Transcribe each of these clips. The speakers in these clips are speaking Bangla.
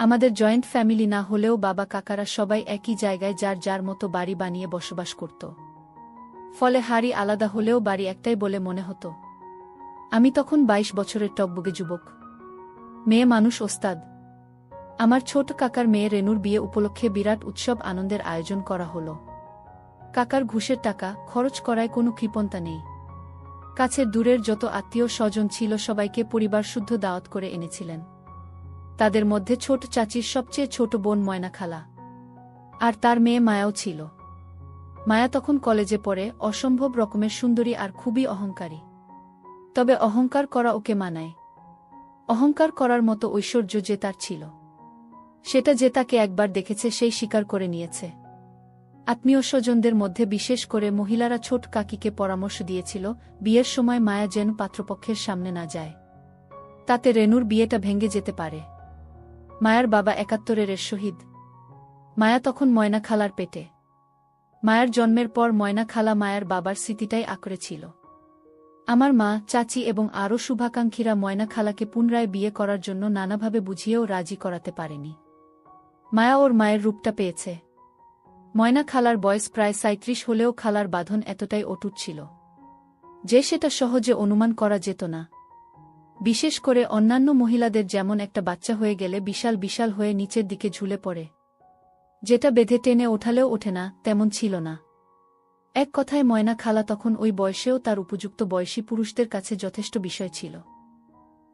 আমাদের জয়েন্ট ফ্যামিলি না হলেও বাবা কাকারা সবাই একই জায়গায় যার যার মতো বাড়ি বানিয়ে বসবাস করত। ফলে হাড়ি আলাদা হলেও বাড়ি একটাই বলে মনে হতো। আমি তখন ২২ বছরের টকবগে যুবক। মেয়ে মানুষ ওস্তাদ। আমার ছোট কাকার মেয়ে রেনুর বিয়ে উপলক্ষে বিরাট উৎসব আনন্দের আয়োজন করা হলো। কাকার ঘুষের টাকা খরচ করায় কোনো কৃপণতা নেই। কাছের দূরের যত আত্মীয় স্বজন ছিল সবাইকে পরিবার শুদ্ধ দাওয়াত করে এনেছিলেন। তাদের মধ্যে ছোট চাচির সবচেয়ে ছোট বোন ময়না খালা। আর তার মেয়ে মায়াও ছিল। মায়া তখন কলেজে পড়ে, অসম্ভব রকমের সুন্দরী আর খুবই অহংকারী। তবে অহংকার করা ওকে মানায়। অহংকার করার মতো ঐশ্বর্য যে তার ছিল, সেটা যে তাকে একবার দেখেছে সেই স্বীকার করে নিয়েছে। আত্মীয় স্বজনদের মধ্যে বিশেষ করে মহিলারা ছোট কাকিকে পরামর্শ দিয়েছিল বিয়ের সময় মায়া যেন পাত্রপক্ষের সামনে না যায়। তাতে রেনুর বিয়েটা ভেঙে যেতে পারে। মায়ার বাবা ৭১-এর শহীদ। মায়া তখন ময়না খালার পেটে। মায়ার জন্মের পর ময়না খালা মায়ার বাবার স্মৃতিটাই আঁকড়ে ছিল। আমার মা, চাচি এবং আরও শুভাকাঙ্ক্ষীরা ময়না খালাকে পুনরায় বিয়ে করার জন্য নানাভাবে বুঝিয়েও রাজি করাতে পারেনি। মায়া ওর মায়ের রূপটা পেয়েছে। ময়না খালার বয়স প্রায় ৩৭ হলেও খালার বাঁধন এতটাই অটুট ছিল যে সেটা সহজে অনুমান করা যেত না। বিশেষ করে অন্যান্য মহিলাদের যেমন একটা বাচ্চা হয়ে গেলে বিশাল বিশাল হয়ে নিচের দিকে ঝুলে পড়ে, যেটা বেঁধে টেনে ওঠালেও ওঠে না, তেমন ছিল না। এক কথায় ময়না খালা তখন ওই বয়সেও তার উপযুক্ত বয়সী পুরুষদের কাছে যথেষ্ট বিষয় ছিল।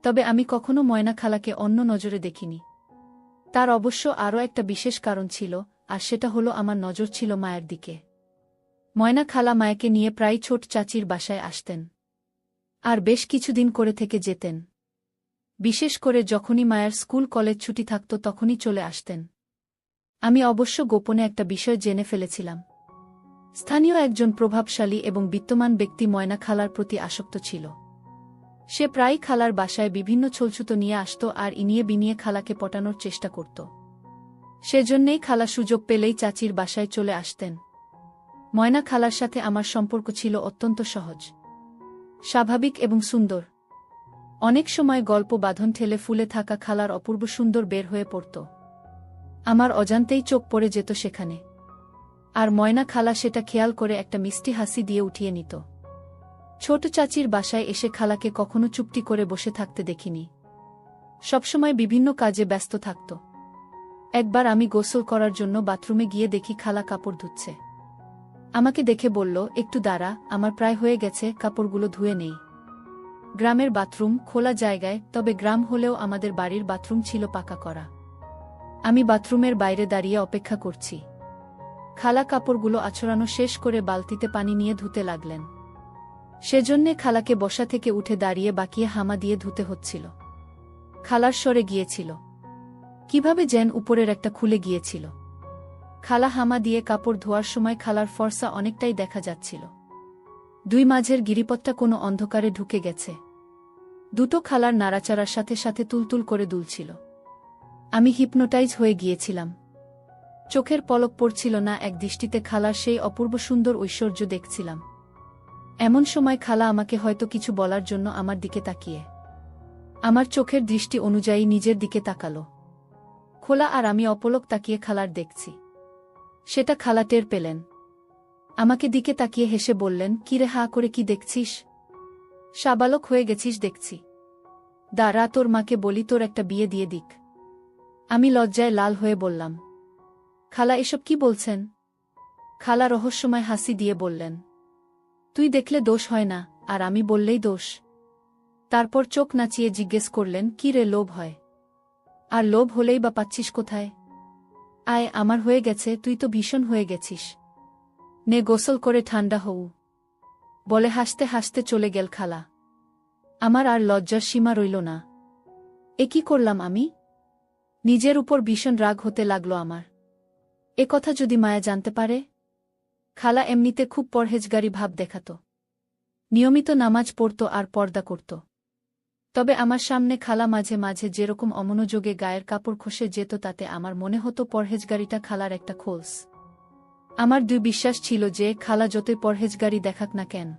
তবে আমি কখনো ময়না খালাকে অন্য নজরে দেখিনি। তার অবশ্য আরও একটা বিশেষ কারণ ছিল, আর সেটা হলো আমার নজর ছিল মায়ের দিকে। ময়না খালা মায়াকে নিয়ে প্রায় ছোট চাচির বাসায় আসতেন। আর বেশ কিছুদিন করে থেকে যেতেন। বিশেষ করে যখনই মায়ের স্কুল কলেজ ছুটি থাকত তখনই চলে আসতেন। আমি অবশ্য গোপনে একটা বিষয় জেনে ফেলেছিলাম। স্থানীয় একজন প্রভাবশালী এবং বিত্তমান ব্যক্তি ময়না খালার প্রতি আসক্ত ছিল। সে প্রায়ই খালার বাসায় বিভিন্ন ছলছুতো নিয়ে আসত আর ইনিয়ে বিনিয়ে খালাকে পটানোর চেষ্টা করত। সেজন্যেই খালা সুযোগ পেলেই চাচির বাসায় চলে আসতেন। ময়না খালার সাথে আমার সম্পর্ক ছিল অত্যন্ত সহজ, স্বাভাবিক এবং সুন্দর। অনেক সময় গল্প বাঁধন ঠেলে ফুলে থাকা খালার অপূর্ব সুন্দর বের হয়ে পড়ত। আমার অজান্তেই চোখ পড়ে যেত সেখানে। আর ময়না খালা সেটা খেয়াল করে একটা মিষ্টি হাসি দিয়ে উঠিয়ে নিত। ছোট চাচির বাসায় এসে খালাকে কখনো চুপটি করে বসে থাকতে দেখিনি। সবসময় বিভিন্ন কাজে ব্যস্ত থাকত। একবার আমি গোসল করার জন্য বাথরুমে গিয়ে দেখি খালা কাপড় ধুচ্ছে। আমাকে দেখে বলল, একটু দাঁড়া, আমার প্রায় হয়ে গেছে, কাপড়গুলো ধুয়ে নেই। গ্রামের বাথরুম খোলা জায়গায়, তবে গ্রাম হলেও আমাদের বাড়ির বাথরুম ছিল পাকা করা। আমি বাথরুমের বাইরে দাঁড়িয়ে অপেক্ষা করছি। খালা কাপড়গুলো আছড়ানো শেষ করে বালতিতে পানি নিয়ে ধুতে লাগলেন। সেজন্যে খালাকে বসা থেকে উঠে দাঁড়িয়ে বাকিয়ে হামা দিয়ে ধুতে হচ্ছিল। খালার সরে গিয়েছিল। কিভাবে যেন উপরের একটা খুলে গিয়েছিল। খালা হামা দিয়ে কাপড় ধোয়ার সময় খালার ফর্সা অনেকটাই দেখা যাচ্ছিল। দুই মাঝের গিরিপথটা কোনো অন্ধকারে ঢুকে গেছে। দুটো খালার নাড়াচাড়ার সাথে সাথে তুলতুল করে দুলছিল। আমি হিপনোটাইজ হয়ে গিয়েছিলাম। চোখের পলক পড়ছিল না, এক দৃষ্টিতে খালার সেই অপূর্ব সুন্দর ঐশ্বর্য দেখছিলাম। এমন সময় খালা আমাকে হয়তো কিছু বলার জন্য আমার দিকে তাকিয়ে আমার চোখের দৃষ্টি অনুযায়ী নিজের দিকে তাকালো। খোলা আর আমি অপলক তাকিয়ে খালার দেখছি। সেটা খালা টের পেলেন। আমাকে দিকে তাকিয়ে হেসে বললেন, কিরে হা করে কি দেখছিস? সাবালক হয়ে গেছিস দেখছি। দাঁড়া, তোর মাকে বলি তোর একটা বিয়ে দিয়ে দিক। আমি লজ্জায় লাল হয়ে বললাম, খালা এসব কি বলছেন? খালা রহস্যময় হাসি দিয়ে বললেন, তুই দেখলে দোষ হয় না, আর আমি বললেই দোষ। তারপর চোখ নাচিয়ে জিজ্ঞেস করলেন, কি রে, লোভ হয়? আর লোভ হলেই বা পাচ্ছিস কোথায়? আয়, আমার হয়ে গেছে, তুই তো ভীষণ হয়ে গেছিস। নে গোসল করে ঠান্ডা হও, বলে হাসতে হাসতে চলে গেল খালা। আমার আর লজ্জার সীমা রইল না। এ কি করলাম আমি? নিজের উপর ভীষণ রাগ হতে লাগলো আমার। এ কথা যদি মায়া জানতে পারে? খালা এমনিতে খুব পরহেজগারি ভাব দেখাত। নিয়মিত নামাজ পড়ত আর পর্দা করত। তবে আমার সামনে খালা মাঝে মাঝে যেরকম অমনোযোগে গায়ের কাপড় খসে যেত তাতে আমার মনে হতো পরহেজগারিটা খালার একটা খোলস। আমার দুই বিশ্বাস ছিল যে খালা যতই পরহেজগারি দেখাক না কেন,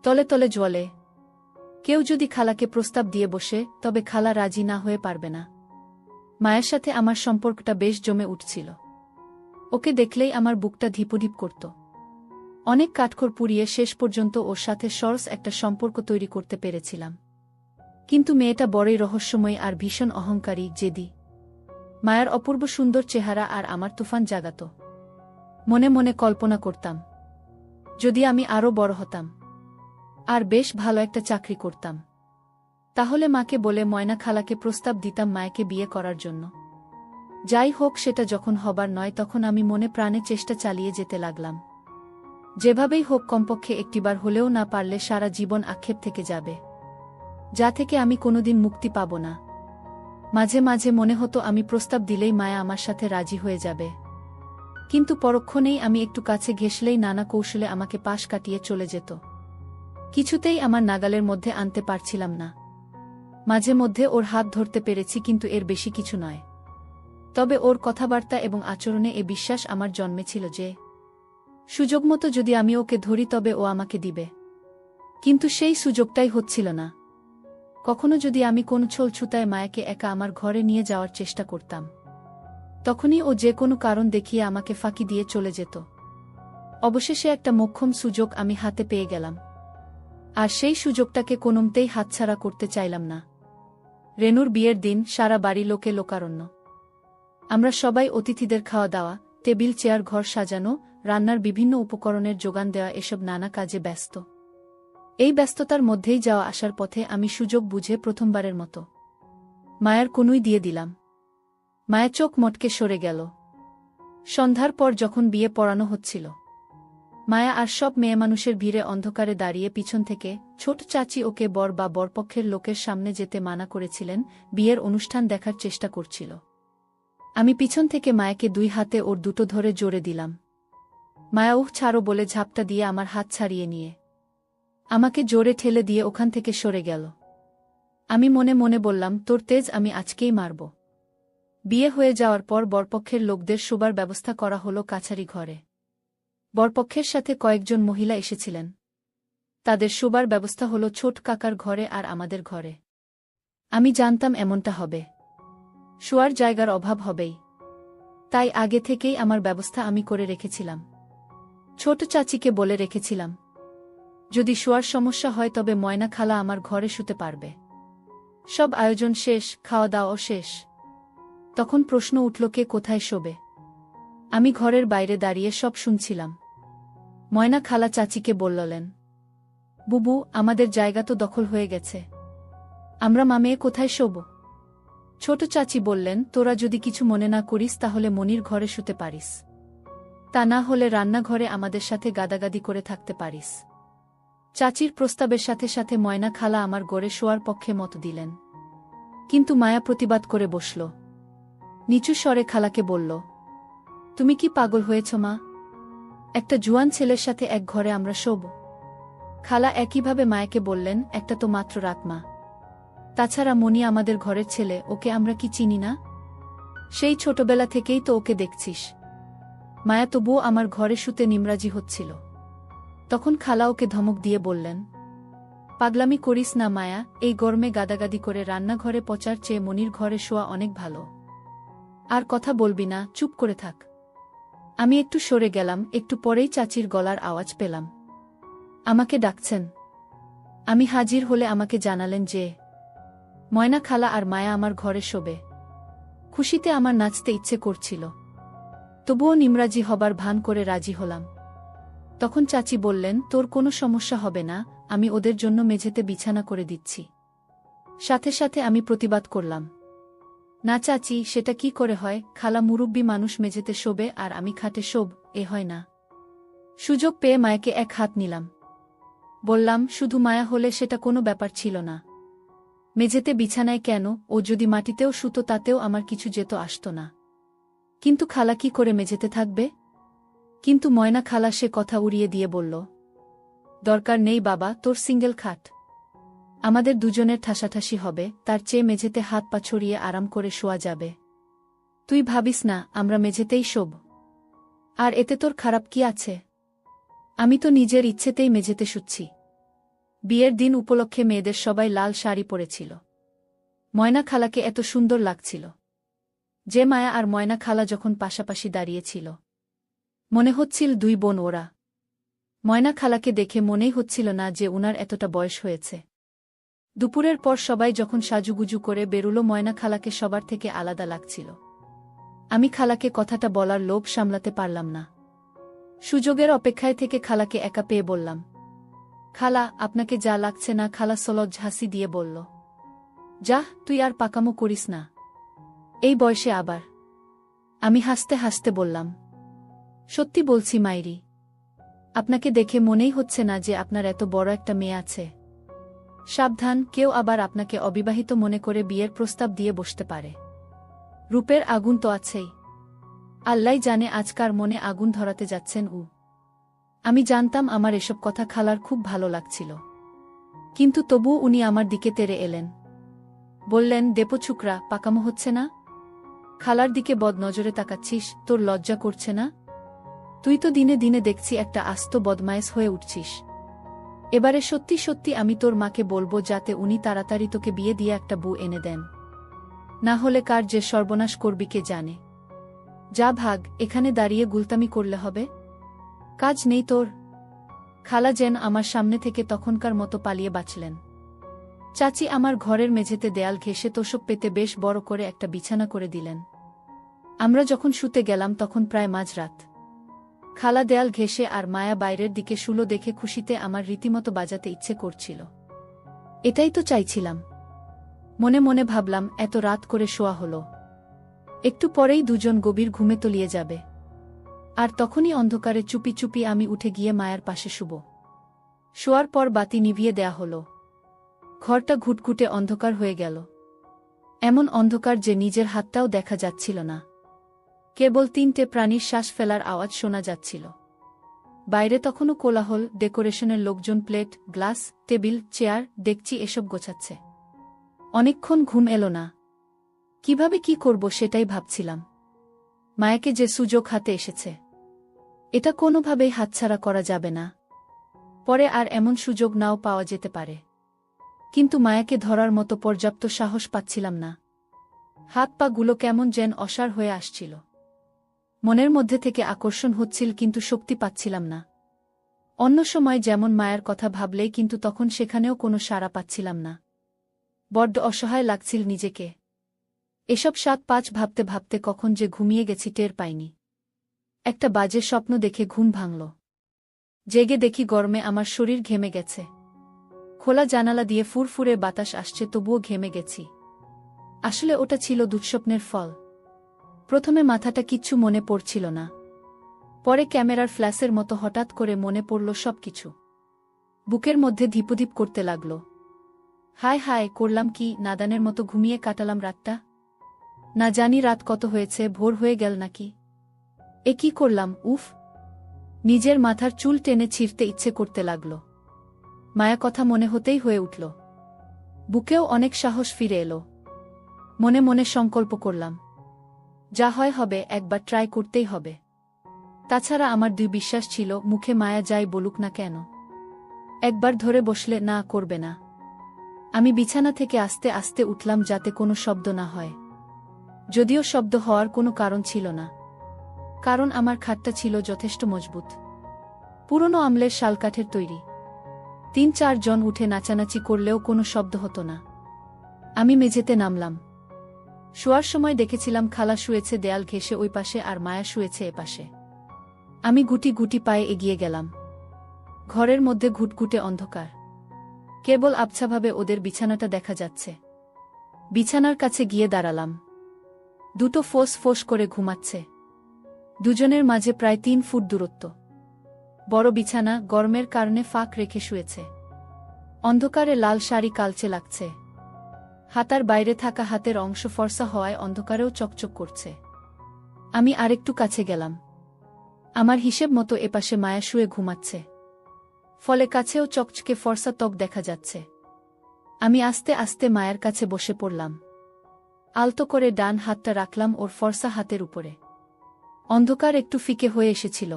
তলে তলে জ্বলে। কেউ যদি খালাকে প্রস্তাব দিয়ে বসে, তবে খালা রাজি না হয়ে পারবে না। মায়ের সাথে আমার সম্পর্কটা বেশ জমে উঠছিল। ওকে দেখলেই আমার বুকটা ধিপুধিপ করত। অনেক কাঠখড় পুড়িয়ে শেষ পর্যন্ত ওর সাথে সরস একটা সম্পর্ক তৈরি করতে পেরেছিলাম। কিন্তু মেয়েটা বড়ই রহস্যময়ী আর ভীষণ অহংকারী, জেদি। মায়ার অপূর্ব সুন্দর চেহারা আর আমার তুফান জাগাত। মনে মনে কল্পনা করতাম, যদি আমি আরও বড় হতাম আর বেশ ভালো একটা চাকরি করতাম, তাহলে মাকে বলে ময়না খালাকে প্রস্তাব দিতাম মায়াকে বিয়ে করার জন্য। যাই হোক, সেটা যখন হবার নয় তখন আমি মনে প্রাণে চেষ্টা চালিয়ে যেতে লাগলাম। যেভাবেই হোক, কমপক্ষে একটিবার হলেও না পারলে সারা জীবন আক্ষেপ থেকে যাবে, যা থেকে আমি কোনোদিন মুক্তি পাব না। মাঝে মাঝে মনে হতো আমি প্রস্তাব দিলেই মায়া আমার সাথে রাজি হয়ে যাবে, কিন্তু পরক্ষণেই আমি একটু কাছে ঘেঁষলেই নানা কৌশলে আমাকে পাশ কাটিয়ে চলে যেত। কিছুতেই আমার নাগালের মধ্যে আনতে পারছিলাম না। মাঝে মধ্যে ওর হাত ধরতে পেরেছি, কিন্তু এর বেশি কিছু নয়। তবে ওর কথাবার্তা এবং আচরণে এ বিশ্বাস আমার জন্মেছিল যে সুযোগমতো যদি আমি ওকে ধরি তবে ও আমাকে দিবে। কিন্তু সেই সুযোগটাই হচ্ছিল না। কখনো যদি আমি কোন ছলছুতায় মায়াকে একা আমার ঘরে নিয়ে যাওয়ার চেষ্টা করতাম, তখনই ও যে কোনো কারণ দেখিয়ে আমাকে ফাঁকি দিয়ে চলে যেত। অবশেষে একটা মোক্ষম সুযোগ আমি হাতে পেয়ে গেলাম, আর সেই সুযোগটাকে কোনোমতেই হাতছাড়া করতে চাইলাম না। রেনুর বিয়ের দিন সারা বাড়ি লোকে লোকারণ্য। আমরা সবাই অতিথিদের খাওয়া দাওয়া, টেবিল চেয়ার, ঘর সাজানো, রান্নার বিভিন্ন উপকরণের যোগান দেওয়া, এসব নানা কাজে ব্যস্ত। এই ব্যস্ততার মধ্যেই যাওয়া আসার পথে আমি সুযোগ বুঝে প্রথমবারের মতো মায়ার কনুই দিয়ে দিলাম। মায়া চোখ মটকে সরে গেল। সন্ধ্যার পর যখন বিয়ে পড়ানো হচ্ছিল, মায়া আর সব মেয়েমানুষের ভিড়ে অন্ধকারে দাঁড়িয়ে পিছন থেকে ছোট চাচি ওকে বর বা বরপক্ষের লোকের সামনে যেতে মানা করেছিলেন, বিয়ের অনুষ্ঠান দেখার চেষ্টা করছিল। আমি পিছন থেকে মায়াকে দুই হাতে ওর দুটো ধরে জোরে দিলাম। মায়া উহ ছাড়ো বলে ঝাপটা দিয়ে আমার হাত ছাড়িয়ে নিয়ে আমাকে জোরে ঠেলে দিয়ে ওখান থেকে সরে গেল। আমি মনে মনে বললাম, তোর তেজ আমি আজকেই মারব। বিয়ে হয়ে যাওয়ার পর বরপক্ষের লোকদের শোবার ব্যবস্থা করা হলো কাছারি ঘরে। বরপক্ষের সাথে কয়েকজন মহিলা এসেছিলেন। তাদের শোবার ব্যবস্থা হলো ছোট কাকার ঘরে আর আমাদের ঘরে। আমি জানতাম এমনটা হবে, শোয়ার জায়গার অভাব হবেই, তাই আগে থেকেই আমার ব্যবস্থা আমি করে রেখেছিলাম। ছোট চাচিকে বলে রেখেছিলাম, যদি শোয়ার সমস্যা হয় তবে ময়না খালা আমার ঘরে শুতে পারবে। সব আয়োজন শেষ, খাওয়া দাওয়াও শেষ। তখন প্রশ্ন উঠল, কে কোথায় শোবে? আমি ঘরের বাইরে দাঁড়িয়ে সব শুনছিলাম। ময়না খালা চাচিকে বললেন, বুবু, আমাদের জায়গা তো দখল হয়ে গেছে, আমরা মামেয়ে কোথায় শোব? ছোট চাচি বললেন, তোরা যদি কিছু মনে না করিস তাহলে মনির ঘরে শুতে পারিস, তা না হলে রান্নাঘরে আমাদের সাথে গাদাগাদি করে থাকতে পারিস। চাচির প্রস্তাবের সাথে সাথে ময়না খালা আমার গড়ে শোয়ার পক্ষে মত দিলেন, কিন্তু মায়া প্রতিবাদ করে বসল। নিচু স্বরে খালাকে বলল, তুমি কি পাগল হয়েছ মা? একটা জুয়ান ছেলের সাথে এক ঘরে আমরা শোব? খালা একইভাবে মায়াকে বললেন, একটা তো মাত্র রাত মা, তাছাড়া মনি আমাদের ঘরের ছেলে, ওকে আমরা কি চিনি না? সেই ছোটবেলা থেকেই তো ওকে দেখছিস। মায়া তবুও আমার ঘরে শুতে নিমরাজি হচ্ছিল। তখন খালা ওকে ধমক দিয়ে বললেন, পাগলামি করিস না মায়া, এই গরমে গাদাগাদি করে রান্নাঘরে পচার চেয়ে মনির ঘরে শোয়া অনেক ভালো। আর কথা বলবি না, চুপ করে থাক। আমি একটু সরে গেলাম। একটু পরেই চাচির গলার আওয়াজ পেলাম, আমাকে ডাকছেন। আমি হাজির হলে আমাকে জানালেন যে ময়না খালা আর মায়া আমার ঘরে শোবে। খুশিতে আমার নাচতে ইচ্ছে করছিল, তবুও নিমরাজি হবার ভান করে রাজি হলাম। তখন চাচি বললেন, তোর কোনো সমস্যা হবে না, আমি ওদের জন্য মেঝেতে বিছানা করে দিচ্ছি। সাথে সাথে আমি প্রতিবাদ করলাম, না চাচি, সেটা কি করে হয়? খালা মুরুব্বি মানুষ মেঝেতে শোবে আর আমি খাটে শোব, এ হয় না। সুযোগ পেয়ে মায়াকে এক হাত নিলাম। বললাম, শুধু মায়া হলে সেটা কোনো ব্যাপার ছিল না। মেঝেতে বিছানায় কেন, ও যদি মাটিতেও শুতো তাতেও আমার কিছু যেত আসতো না। কিন্তু খালা কি করে মেঝেতে থাকবে? কিন্তু ময়না খালা সে কথা উড়িয়ে দিয়ে বলল, দরকার নেই বাবা, তোর সিঙ্গেল খাট, আমাদের দুজনের ঠাসাঠাসি হবে, তার চেয়ে মেঝেতে হাত পা ছড়িয়ে আরাম করে শোয়া যাবে। তুই ভাবিস না, আমরা মেঝেতেই শোব। আর এতে তোর খারাপ কি আছে? আমি তো নিজের ইচ্ছেতেই মেঝেতে শুচ্ছি। বিয়ের দিন উপলক্ষে মেয়েদের সবাই লাল শাড়ি পরেছিল। ময়না খালাকে এত সুন্দর লাগছিল। যে মায়া আর ময়না খালা যখন পাশাপাশি দাঁড়িয়েছিল, মনে হচ্ছিল দুই বোন ওরা। ময়না খালাকে দেখে মনেই হচ্ছিল না যে উনার এতটা বয়স হয়েছে। দুপুরের পর সবাই যখন সাজুগুজু করে বেরুলো, ময়না খালাকে সবার থেকে আলাদা লাগছিল। আমি খালাকে কথাটা বলার লোভ সামলাতে পারলাম না। সুযোগের অপেক্ষায় থেকে খালাকে একা পেয়ে বললাম, খালা, আপনাকে যা লাগছে না? খালা সলজ্জ হাসি দিয়ে বলল, যাহ, তুই আর পাকামো করিস না, এই বয়সে আবার। আমি হাসতে হাসতে বললাম, সত্যি বলছি মাইরি, আপনাকে দেখে মনেই হচ্ছে না যে আপনার এত বড় একটা মেয়ে আছে। সাবধান, কেউ আবার আপনাকে অবিবাহিত মনে করে বিয়ের প্রস্তাব দিয়ে বসতে পারে। রূপের আগুন তো আছেই, আল্লাহ জানে আজকার মনে আগুন ধরাতে যাচ্ছেন উ। আমি জানতাম আমার এসব কথা খালার খুব ভালো লাগছিল, কিন্তু তবুও উনি আমার দিকে তেড়ে এলেন। বললেন, দেপো ছুকরা, পাকামো হচ্ছে না? খালার দিকে বদ নজরে তাকাচ্ছিস, তোর লজ্জা করছে না? তুই তো দিনে দিনে দেখছি একটা আস্ত বদমায়েস হয়ে উঠছিস। এবারে সত্যি সত্যি আমি তোর মাকে বলবো যাতে উনি তাড়াতাড়ি তোকে বিয়ে দিয়ে একটা বউ এনে দেন, না হলে কার যে সর্বনাশ করবি কে জানে। যা ভাগ, এখানে দাঁড়িয়ে গুলতামি করলে হবে? কাজ নেই তোর? খালা যেন আমার সামনে থেকে তখনকার মতো পালিয়ে বাঁচলেন। চাচি আমার ঘরের মেঝেতে দেয়াল ঘেঁষে তোষক পেতে বেশ বড় করে একটা বিছানা করে দিলেন। আমরা যখন শুতে গেলাম তখন প্রায় মাঝরাত। খালা দেয়াল ঘেঁষে আর মায়া বাইরের দিকে শুলো দেখে খুশিতে আমার রীতিমতো বাজাতে ইচ্ছে করছিল। এটাই তো চাইছিলাম। মনে মনে ভাবলাম, এত রাত করে শোয়া হলো, একটু পরেই দুজন গভীর ঘুমে তলিয়ে যাবে, আর তখনই অন্ধকারে চুপি চুপি আমি উঠে গিয়ে মায়ার পাশে শুব। শোয়ার পর বাতি নিভিয়ে দেয়া হলো। ঘরটা ঘুটঘুটে অন্ধকার হয়ে গেল, এমন অন্ধকার যে নিজের হাতটাও দেখা যাচ্ছিল না। কেবল তিনটে প্রাণীর শ্বাস ফেলার আওয়াজ শোনা যাচ্ছিল। বাইরে তখনও কোলাহল, ডেকোরেশনের লোকজন প্লেট, গ্লাস, টেবিল, চেয়ার, ডেকচি এসব গোছাচ্ছে। অনেকক্ষণ ঘুম এলো না। কিভাবে কি করব সেটাই ভাবছিলাম। মায়াকে যে সুযোগ হাতে এসেছে, এটা কোনোভাবেই হাতছাড়া করা যাবে না। পরে আর এমন সুযোগ নাও পাওয়া যেতে পারে, কিন্তু মায়াকে ধরার মতো পর্যাপ্ত সাহস পাচ্ছিলাম না। হাত পা গুলো কেমন যেন অসাড় হয়ে আসছিল। মনের মধ্যে থেকে আকর্ষণ হচ্ছিল, কিন্তু শক্তি পাচ্ছিলাম না। অন্য সময় যেমন মায়ের কথা ভাবলেই, কিন্তু তখন সেখানেও কোনো সাড়া পাচ্ছিলাম না। বড্ড অসহায় লাগছিল নিজেকে। এসব ৭-৫ ভাবতে ভাবতে কখন যে ঘুমিয়ে গেছি টের পাইনি। একটা বাজে স্বপ্ন দেখে ঘুম ভাঙল। জেগে দেখি গরমে আমার শরীর ঘেমে গেছে। খোলা জানালা দিয়ে ফুরফুরে বাতাস আসছে, তবুও ঘেমে গেছি। আসলে ওটা ছিল দুঃস্বপ্নের ফল। প্রথমে মাথাটা কিচ্ছু মনে পড়ছিল না, পরে ক্যামেরার ফ্ল্যাশের মতো হঠাৎ করে মনে পড়ল সবকিছু। বুকের মধ্যে ধিপধিপ করতে লাগল। হায় হায়, করলাম কি? নাদানের মতো ঘুমিয়ে কাটালাম রাতটা। না জানি রাত কত হয়েছে, ভোর হয়ে গেল নাকি। এ কি করলাম? উফ! নিজের মাথার চুল টেনে ছিঁড়তে ইচ্ছে করতে লাগল। মায়া কথা মনে হতেই হয়ে উঠল। বুকেও অনেক সাহস ফিরে এলো। মনে মনে সংকল্প করলাম, যা হয় হবে, একবার ট্রাই করতেই হবে। তাছাড়া আমার দুই বিশ্বাস ছিল, মুখে মায়া যাই বলুক না কেন, একবার ধরে বসলে না করবে না। আমি বিছানা থেকে আস্তে আস্তে উঠলাম যাতে কোনো শব্দ না হয়। যদিও শব্দ হওয়ার কোনো কারণ ছিল না, কারণ আমার খাটটা ছিল যথেষ্ট মজবুত, পুরনো আমলের শালকাঠের তৈরি। ৩-৪ জন উঠে নাচানাচি করলেও কোনো শব্দ হতো না। আমি মেঝেতে নামলাম। শোয়ার সময় দেখেছিলাম খালা শুয়েছে দেয়াল ঘেঁষে ওই পাশে, আর মায়া শুয়েছে এপাশে। আমি গুটি গুটি পায়ে এগিয়ে গেলাম। ঘরের মধ্যে ঘুটঘুটে অন্ধকার, কেবল আবছাভাবে ওদের বিছানাটা দেখা যাচ্ছে। বিছানার কাছে গিয়ে দাঁড়ালাম। দুটো ফোঁস ফোঁস করে ঘুমাচ্ছে। দুজনের মাঝে প্রায় ৩ ফুট দূরত্ব। বড় বিছানা, গরমের কারণে ফাঁক রেখে শুয়েছে। অন্ধকারে লাল শাড়ি কালচে লাগছে। হাতার বাইরে থাকা হাতের অংশ ফর্সা হওয়ায় অন্ধকারেও চকচক করছে। আমি আরেকটু কাছে গেলাম। আমার হিসেব মতো এপাশে মায়া শুয়ে ঘুমাচ্ছে, ফলে কাছেও চকচকে ফর্সা ত্বক দেখা যাচ্ছে। আমি আস্তে আস্তে মায়ের কাছে বসে পড়লাম। আলতো করে ডান হাতটা রাখলাম ওর ফর্সা হাতের উপরে। অন্ধকার একটু ফিকে হয়ে এসেছিল।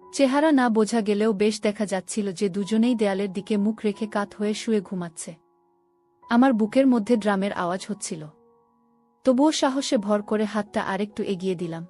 চেহারা না বোঝা গেলেও বেশ দেখা যাচ্ছিল যে দুজনেই দেয়ালের দিকে মুখ রেখে কাত হয়ে শুয়ে ঘুমাচ্ছে। আমার বুকের মধ্যে ড্রামের আওয়াজ হচ্ছিল। তবুও সাহসে ভর করে হাতটা আরেকটু এগিয়ে দিলাম।